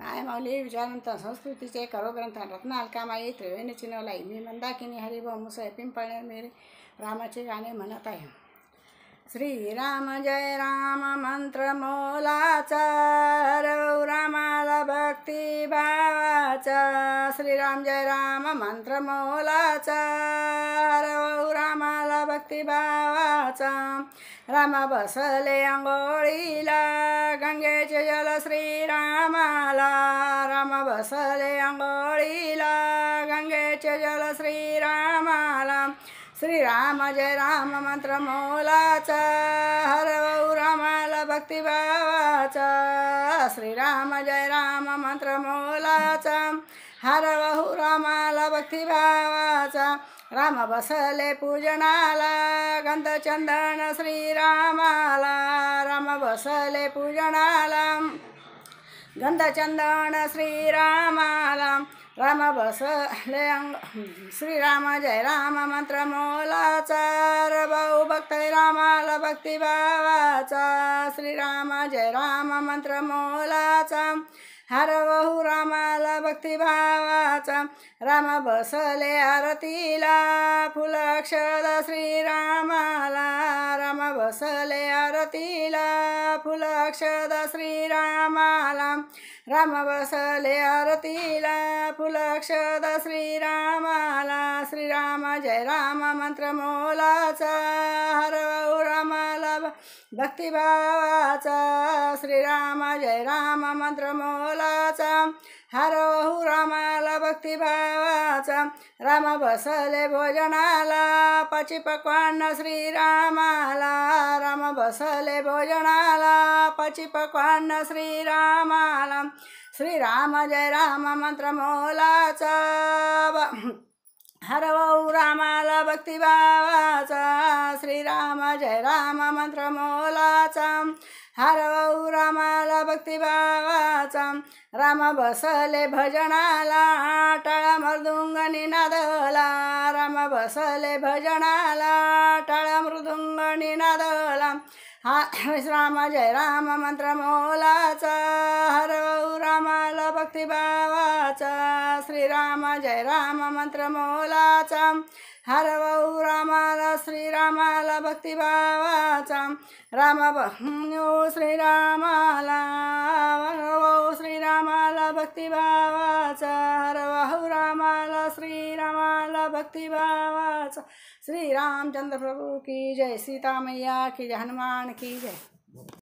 माय माऊली विचारवंत संस्कृतीचे करोग्रंथ रत्नालकामाई त्रिवेणी चिनवलाई मी मंदाकिनी हरिभाऊ मुसळे पिंपळे मेरे रामाचे गाणे म्हणत आहे. श्रीराम जय राम मंत्र मोलाचा रव रामाला भक्ती भावाचा. श्रीराम जय राम मंत्र मोलाचा रव रामाला भक्ती भावाचा. राम बसले अंघोळीला गंगेचे जल श्रीरामाला. राम बसले अंघोळीला गंगेचे जल श्रीरामाला. श्रीराम जय राम मंत्र मोलाचा हरवू रामाला भक्ती भावाचा. श्रीराम जय राम मंत्र मोलाचा हरवू रामाला भक्ती भावाचा. राम बसले पूजनाला गंध चंदन श्रीरामाला. राम बसले पूजनाला गंध चंदन श्रीरामाला. राम बसले श्रीराम जय राम मंत्र मोलाचा रवऊ भक्त रामाला भक्ती भावाचा. श्रीराम जय राम मंत्र मोलाचा हरवहू रामाला भक्ती भावाचा. राम बसले आरतीला फुल अक्षद श्रीरामाला. राम बसले आरतीला फुल अक्षद श्रीरामाला. राम बसले आरतीला फुल अक्षद श्रीरामाला. श्रीराम जय राम मंत्र मोलाचा हरवू रामाला भक्ती भावाचा. श्रीराम जय राम मंत्र मोलाचा हरवू रामाला भक्ती भावाचा. राम बसले भोजनाला पाची पक्वान्न श्रीरामाला. राम बसले भोजनाला पाची पक्वान्न श्रीरामाला. श्रीराम जय राम मंत्र मोलाचा हरवू रामाला भक्ती भावाचा. श्रीराम जय राम मंत्र मोलाचा हरवू रामाला भक्ती भावाचा. राम बसले भजनाला टाळ मृदुंग निनादला. राम बसले भजनाला टाळ मृदुंग निनादला. राम जय राम मंत्र मोलाचा हरवू रामाला भक्ती भावाचा. श्रीराम जय राम मंत्र मोलाचा हरवू रामाला श्रीरामाला भक्ती भावाचा. राम बहू श्रीरामाला हरवू श्रीरामाला भक्ती भावाचा. हरवू रामाला श्रीरामाला भक्ती भावाचा. श्री रामचंद्र प्रभु की जय. सीता मैया की जय. हनुमान की जय.